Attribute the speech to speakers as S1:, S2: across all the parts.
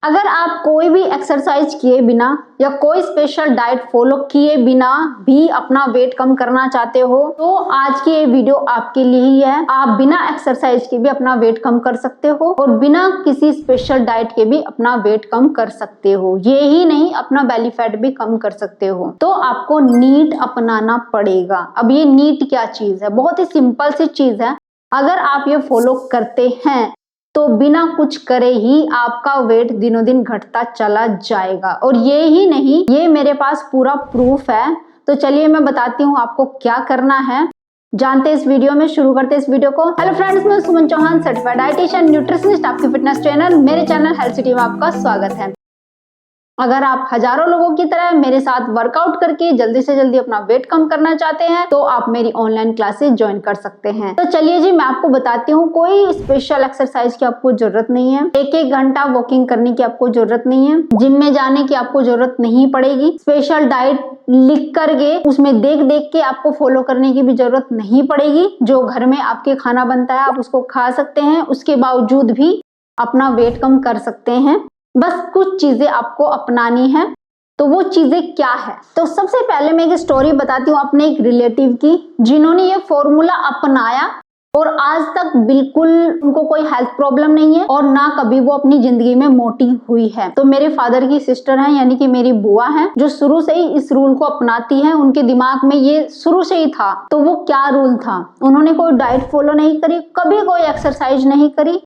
S1: अगर आप कोई भी एक्सरसाइज किए बिना या कोई स्पेशल डाइट फॉलो किए बिना भी अपना वेट कम करना चाहते हो तो आज की ये वीडियो आपके लिए ही है। आप बिना एक्सरसाइज के भी अपना वेट कम कर सकते हो और बिना किसी स्पेशल डाइट के भी अपना वेट कम कर सकते हो। ये ही नहीं, अपना बेली फैट भी कम कर सकते हो। तो आपको नीट अपनाना पड़ेगा। अब ये नीट क्या चीज है? बहुत ही सिंपल सी चीज है। अगर आप ये फॉलो करते हैं तो बिना कुछ करे ही आपका वेट दिनों दिन घटता चला जाएगा। और ये ही नहीं, ये मेरे पास पूरा प्रूफ है। तो चलिए मैं बताती हूँ आपको क्या करना है। जानते इस वीडियो में, शुरू करते इस वीडियो को। हेलो फ्रेंड्स, मैं सुमन चौहान, सर्टिफाइड डाइटिशियन, न्यूट्रिशनिस्ट, आपकी फिटनेस ट्रेनर। मेरे चैनल हेल्थ सिटी में आपका स्वागत है। अगर आप हजारों लोगों की तरह मेरे साथ वर्कआउट करके जल्दी से जल्दी अपना वेट कम करना चाहते हैं तो आप मेरी ऑनलाइन क्लासेस ज्वाइन कर सकते हैं। तो चलिए जी, मैं आपको बताती हूँ। कोई स्पेशल एक्सरसाइज की आपको जरूरत नहीं है। एक घंटा वॉकिंग करने की आपको जरूरत नहीं है। जिम में जाने की आपको जरूरत नहीं पड़ेगी। स्पेशल डाइट लिख करके उसमें देख देख के आपको फॉलो करने की भी जरूरत नहीं पड़ेगी। जो घर में आपके खाना बनता है आप उसको खा सकते हैं, उसके बावजूद भी अपना वेट कम कर सकते हैं। बस कुछ चीजें आपको अपनानी है। तो वो चीजें क्या है? तो सबसे पहले मैं एक स्टोरी बताती हूँ अपने एक रिलेटिव की, जिन्होंने ये फॉर्मूला अपनाया और आज तक बिल्कुल उनको कोई हेल्थ प्रॉब्लम नहीं है और ना कभी वो अपनी जिंदगी में मोटी हुई है। तो मेरे फादर की सिस्टर है, यानी कि मेरी बुआ है, जो शुरू से ही इस रूल को अपनाती है। उनके दिमाग में ये शुरू से ही था। तो वो क्या रूल था? उन्होंने कोई डाइट फॉलो नहीं करी, कभी कोई एक्सरसाइज नहीं करी।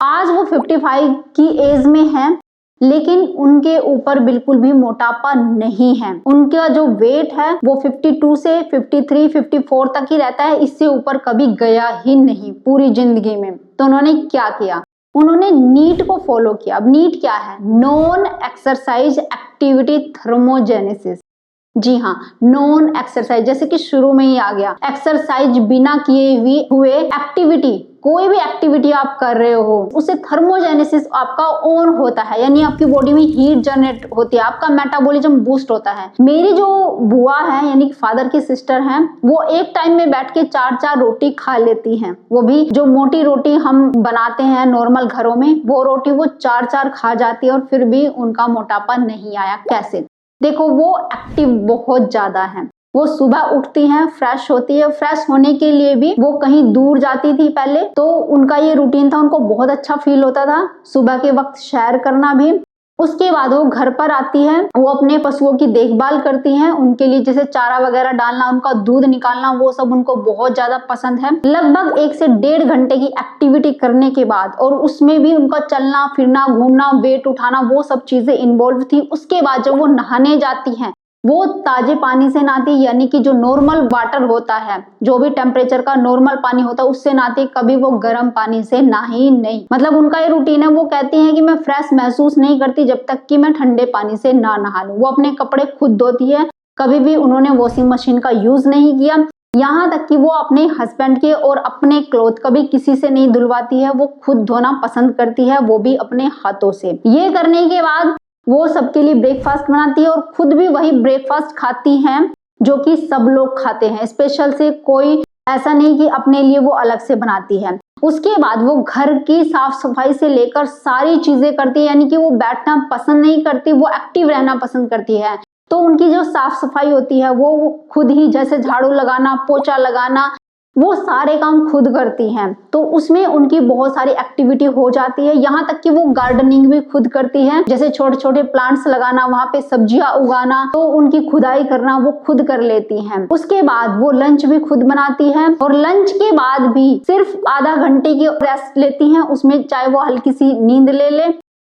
S1: आज वो 55 की एज में है, लेकिन उनके ऊपर बिल्कुल भी मोटापा नहीं है। उनका जो वेट है वो 52 से 53, 54 तक ही रहता है। इससे ऊपर कभी गया ही नहीं पूरी जिंदगी में। तो उन्होंने क्या किया? उन्होंने नीट को फॉलो किया। अब नीट क्या है? Non exercise activity thermogenesis. जी हाँ, नॉन एक्सरसाइज, जैसे कि शुरू में ही आ गया, एक्सरसाइज बिना किए हुए एक्टिविटी। कोई भी एक्टिविटी आप कर रहे हो उससे थर्मोजेनेसिस आपका ऑन होता है, यानी आपकी बॉडी में हीट जनरेट होती है, आपका मेटाबॉलिज्म बूस्ट होता है। मेरी जो बुआ है, यानी कि फादर की सिस्टर हैं, वो एक टाइम में बैठ के 4-4 रोटी खा लेती हैं। वो भी जो मोटी रोटी हम बनाते हैं नॉर्मल घरों में, वो रोटी वो 4-4 खा जाती है और फिर भी उनका मोटापा नहीं आया। कैसे? देखो, वो एक्टिव बहुत ज्यादा है। वो सुबह उठती हैं, फ्रेश होती है। फ्रेश होने के लिए भी वो कहीं दूर जाती थी पहले, तो उनका ये रूटीन था। उनको बहुत अच्छा फील होता था सुबह के वक्त सैर करना भी। उसके बाद वो घर पर आती है, वो अपने पशुओं की देखभाल करती हैं। उनके लिए जैसे चारा वगैरह डालना, उनका दूध निकालना, वो सब उनको बहुत ज्यादा पसंद है। लगभग 1 से 1.5 घंटे की एक्टिविटी करने के बाद, और उसमें भी उनका चलना फिरना, घूमना, वेट उठाना, वो सब चीजें इन्वॉल्व थी। उसके बाद जब वो नहाने जाती हैं, वो ताजे पानी से नहाती, यानी कि जो नॉर्मल वाटर होता है, जो भी टेम्परेचर का नॉर्मल पानी होता है उससे नहाती। कभी वो गर्म पानी से नहाई नहीं। मतलब उनका ये रूटीन है। वो कहती हैं कि मैं फ्रेश महसूस नहीं करती जब तक कि मैं ठंडे पानी से ना नहा लूं। वो अपने कपड़े खुद धोती है, कभी भी उन्होंने वॉशिंग मशीन का यूज नहीं किया। यहाँ तक कि वो अपने हस्बैंड के और अपने क्लोथ कभी किसी से नहीं धुलवाती है। वो खुद धोना पसंद करती है, वो भी अपने हाथों से। ये करने के बाद वो सबके लिए ब्रेकफास्ट बनाती है और खुद भी वही ब्रेकफास्ट खाती हैं जो कि सब लोग खाते हैं। स्पेशल से कोई ऐसा नहीं कि अपने लिए वो अलग से बनाती है। उसके बाद वो घर की साफ सफाई से लेकर सारी चीजें करती है, यानी कि वो बैठना पसंद नहीं करती, वो एक्टिव रहना पसंद करती है। तो उनकी जो साफ सफाई होती है वो खुद ही, जैसे झाड़ू लगाना, पोछा लगाना, वो सारे काम खुद करती हैं। तो उसमें उनकी बहुत सारी एक्टिविटी हो जाती है। यहाँ तक कि वो गार्डनिंग भी खुद करती हैं, जैसे छोटे छोटे प्लांट्स लगाना, वहां पे सब्जियां उगाना, तो उनकी खुदाई करना वो खुद कर लेती हैं। उसके बाद वो लंच भी खुद बनाती हैं और लंच के बाद भी सिर्फ आधा घंटे की रेस्ट लेती हैं। उसमें चाहे वो हल्की सी नींद ले ले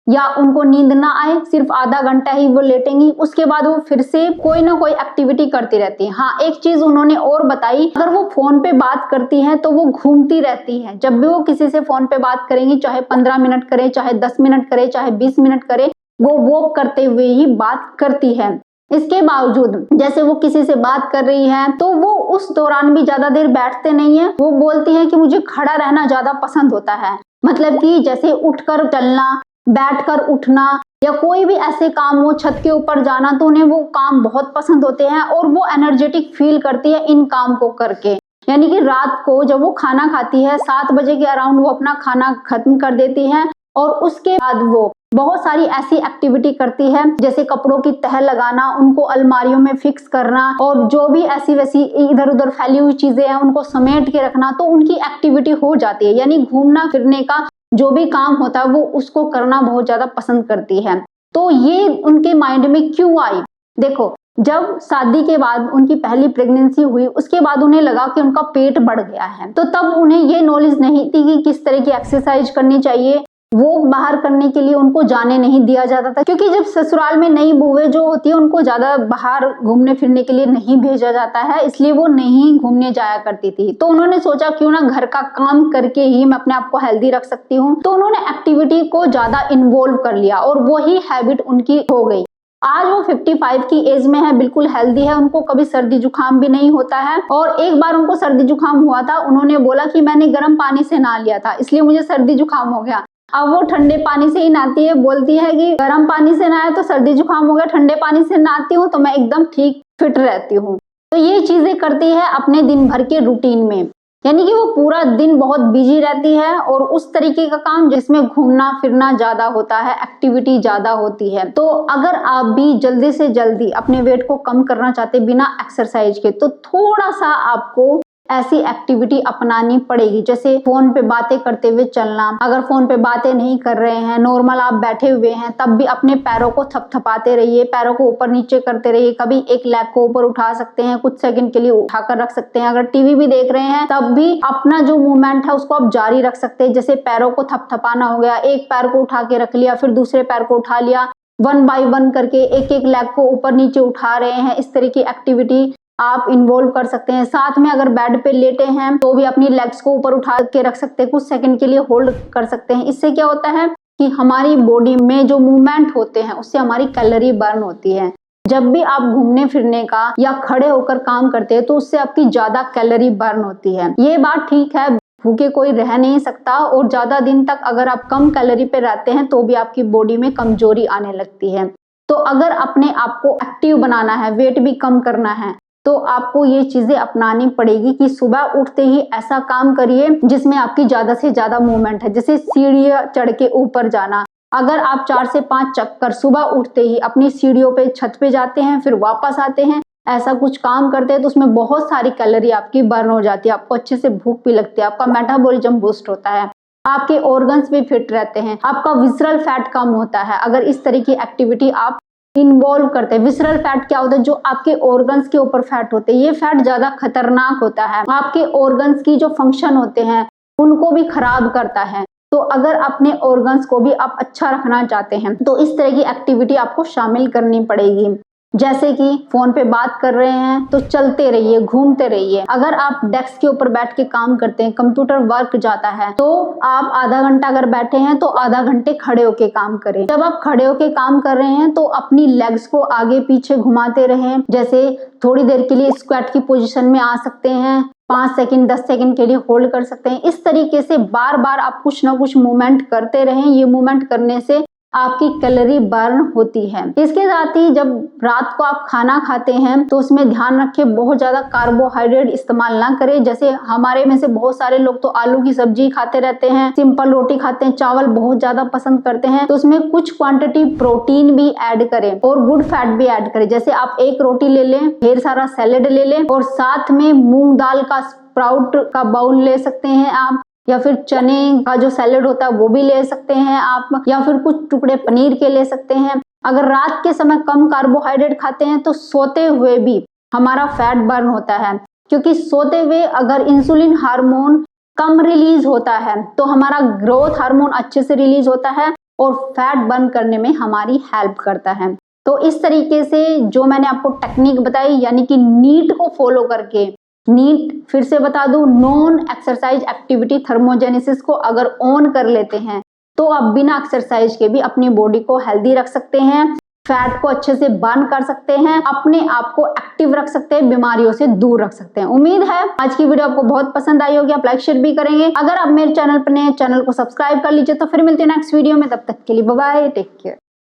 S1: या उनको नींद ना आए, सिर्फ आधा घंटा ही वो लेटेंगी। उसके बाद वो फिर से कोई ना कोई एक्टिविटी करती रहती है। हाँ, एक चीज उन्होंने और बताई, अगर वो फोन पे बात करती हैं तो वो घूमती रहती है। जब भी वो किसी से फोन पे बात करेंगी, चाहे 15 मिनट करे, चाहे 10 मिनट करे, चाहे 20 मिनट करे, वो वॉक करते हुए ही बात करती है। इसके बावजूद जैसे वो किसी से बात कर रही है तो वो उस दौरान भी ज्यादा देर बैठते नहीं है। वो बोलती है कि मुझे खड़ा रहना ज्यादा पसंद होता है। मतलब कि जैसे उठकर चलना, बैठकर उठना, या कोई भी ऐसे काम हो, छत के ऊपर जाना, तो उन्हें वो काम बहुत पसंद होते हैं और वो एनर्जेटिक फील करती है इन काम को करके। यानी कि रात को जब वो खाना खाती है 7 बजे के अराउंड वो अपना खाना खत्म कर देती है और उसके बाद वो बहुत सारी ऐसी एक्टिविटी करती है, जैसे कपड़ों की तह लगाना, उनको अलमारियों में फिक्स करना और जो भी ऐसी वैसी इधर उधर फैली हुई चीजें हैं उनको समेट के रखना, तो उनकी एक्टिविटी हो जाती है। यानी घूमना फिरने का जो भी काम होता है वो उसको करना बहुत ज्यादा पसंद करती है। तो ये उनके माइंड में क्यों आई? देखो, जब शादी के बाद उनकी पहली प्रेगनेंसी हुई, उसके बाद उन्हें लगा कि उनका पेट बढ़ गया है, तो तब उन्हें ये नॉलेज नहीं थी कि किस तरह की एक्सरसाइज करनी चाहिए। वो बाहर करने के लिए उनको जाने नहीं दिया जाता था, क्योंकि जब ससुराल में नई बहुएं जो होती है उनको ज्यादा बाहर घूमने फिरने के लिए नहीं भेजा जाता है, इसलिए वो नहीं घूमने जाया करती थी। तो उन्होंने सोचा क्यों ना घर का काम करके ही मैं अपने आप को हेल्दी रख सकती हूँ, तो उन्होंने एक्टिविटी को ज्यादा इन्वॉल्व कर लिया और वही हैबिट उनकी हो गई। आज वो 55 की एज में है, बिल्कुल हेल्दी है, उनको कभी सर्दी जुकाम भी नहीं होता है। और एक बार उनको सर्दी जुकाम हुआ था, उन्होंने बोला कि मैंने गर्म पानी से नहा लिया था इसलिए मुझे सर्दी जुकाम हो गया। अब वो ठंडे पानी से ही नहाती है, बोलती है कि गर्म पानी से नहाया तो सर्दी जुकाम हो गया, ठंडे पानी से नहाती हूँ तो मैं एकदम ठीक फिट रहती हूँ। तो ये चीजें करती है अपने दिन भर के रूटीन में, यानी कि वो पूरा दिन बहुत बिजी रहती है और उस तरीके का काम जिसमें घूमना फिरना ज्यादा होता है, एक्टिविटी ज्यादा होती है। तो अगर आप भी जल्दी से जल्दी अपने वेट को कम करना चाहते बिना एक्सरसाइज के, तो थोड़ा सा आपको ऐसी एक्टिविटी अपनानी पड़ेगी, जैसे फोन पे बातें करते हुए चलना। अगर फोन पे बातें नहीं कर रहे हैं, नॉर्मल आप बैठे हुए हैं, तब भी अपने पैरों को थपथपाते रहिए, पैरों को ऊपर नीचे करते रहिए। कभी एक लेग को ऊपर उठा सकते हैं, कुछ सेकंड के लिए उठाकर रख सकते हैं। अगर टीवी भी देख रहे हैं तब भी अपना जो मूवमेंट है उसको आप जारी रख सकते हैं, जैसे पैरों को थपथपाना हो गया, एक पैर को उठा के रख लिया, फिर दूसरे पैर को उठा लिया, 1 बाय 1 करके एक एक लेग को ऊपर नीचे उठा रहे हैं। इस तरह की एक्टिविटी आप इन्वॉल्व कर सकते हैं। साथ में अगर बेड पे लेटे हैं तो भी अपनी लेग्स को ऊपर उठा के रख सकते हैं, कुछ सेकंड के लिए होल्ड कर सकते हैं। इससे क्या होता है कि हमारी बॉडी में जो मूवमेंट होते हैं उससे हमारी कैलोरी बर्न होती है। जब भी आप घूमने फिरने का या खड़े होकर काम करते हैं तो उससे आपकी ज्यादा कैलोरी बर्न होती है। ये बात ठीक है, भूखे कोई रह नहीं सकता और ज्यादा दिन तक अगर आप कम कैलोरी पे रहते हैं तो भी आपकी बॉडी में कमजोरी आने लगती है। तो अगर अपने आप को एक्टिव बनाना है, वेट भी कम करना है, तो आपको ये चीजें अपनानी पड़ेगी कि सुबह उठते ही ऐसा काम करिए जिसमें आपकी ज्यादा से ज्यादा मूवमेंट है, जैसे सीढ़ियां चढ़ के ऊपर जाना। अगर आप 4 से 5 चक्कर सुबह उठते ही अपनी सीढ़ियों पे छत पे जाते हैं, फिर वापस आते हैं, ऐसा कुछ काम करते हैं, तो उसमें बहुत सारी कैलोरी आपकी बर्न हो जाती है, आपको अच्छे से भूख भी लगती है, आपका मेटाबॉलिज्म बूस्ट होता है, आपके ऑर्गन्स भी फिट रहते हैं, आपका विसरल फैट कम होता है। अगर इस तरह की एक्टिविटी आप इन्वॉल्व करते हैं। विसरल फैट क्या होता है? जो आपके ऑर्गन्स के ऊपर फैट होते हैं, ये फैट ज्यादा खतरनाक होता है, आपके ऑर्गन्स की जो फंक्शन होते हैं उनको भी खराब करता है। तो अगर अपने ऑर्गन्स को भी आप अच्छा रखना चाहते हैं तो इस तरह की एक्टिविटी आपको शामिल करनी पड़ेगी। जैसे कि फोन पे बात कर रहे हैं तो चलते रहिए, घूमते रहिए। अगर आप डेस्क के ऊपर बैठ के काम करते हैं, कंप्यूटर वर्क जाता है, तो आप आधा घंटा अगर बैठे हैं तो आधा घंटे खड़े होके काम करें। जब आप खड़े होके काम कर रहे हैं तो अपनी लेग्स को आगे पीछे घुमाते रहें, जैसे थोड़ी देर के लिए स्क्वाट की पोजीशन में आ सकते हैं, 5 सेकंड 10 सेकंड के लिए होल्ड कर सकते हैं। इस तरीके से बार बार आप कुछ ना कुछ मूवमेंट करते रहें। ये मूवमेंट करने से आपकी कैलोरी बर्न होती है। इसके साथ ही जब रात को आप खाना खाते हैं तो उसमें ध्यान रखें बहुत ज्यादा कार्बोहाइड्रेट इस्तेमाल ना करें। जैसे हमारे में से बहुत सारे लोग तो आलू की सब्जी खाते रहते हैं, सिंपल रोटी खाते हैं, चावल बहुत ज्यादा पसंद करते हैं, तो उसमें कुछ क्वांटिटी प्रोटीन भी ऐड करें और गुड फैट भी ऐड करें। जैसे आप एक रोटी ले लें, ढेर सारा सैलेड ले लें और साथ में मूंग दाल का स्प्राउट का बाउल ले सकते हैं आप, या फिर चने का जो सैलेड होता है वो भी ले सकते हैं आप, या फिर कुछ टुकड़े पनीर के ले सकते हैं। अगर रात के समय कम कार्बोहाइड्रेट खाते हैं तो सोते हुए भी हमारा फैट बर्न होता है, क्योंकि सोते हुए अगर इंसुलिन हार्मोन कम रिलीज होता है तो हमारा ग्रोथ हार्मोन अच्छे से रिलीज होता है और फैट बर्न करने में हमारी हेल्प करता है। तो इस तरीके से जो मैंने आपको टेक्निक बताई, यानी कि नीट को फॉलो करके, नीट फिर से बता दूं, नॉन एक्सरसाइज एक्टिविटी थर्मोजेनेसिस को अगर ऑन कर लेते हैं तो आप बिना एक्सरसाइज के भी अपनी बॉडी को हेल्दी रख सकते हैं, फैट को अच्छे से बर्न कर सकते हैं, अपने आप को एक्टिव रख सकते हैं, बीमारियों से दूर रख सकते हैं। उम्मीद है आज की वीडियो आपको बहुत पसंद आई होगी, आप लाइक शेयर भी करेंगे। अगर आप मेरे चैनल पर नए हैं, चैनल को सब्सक्राइब कर लीजिए। तो फिर मिलते हैं नेक्स्ट वीडियो में, तब तक के लिए बाय बाय, टेक केयर।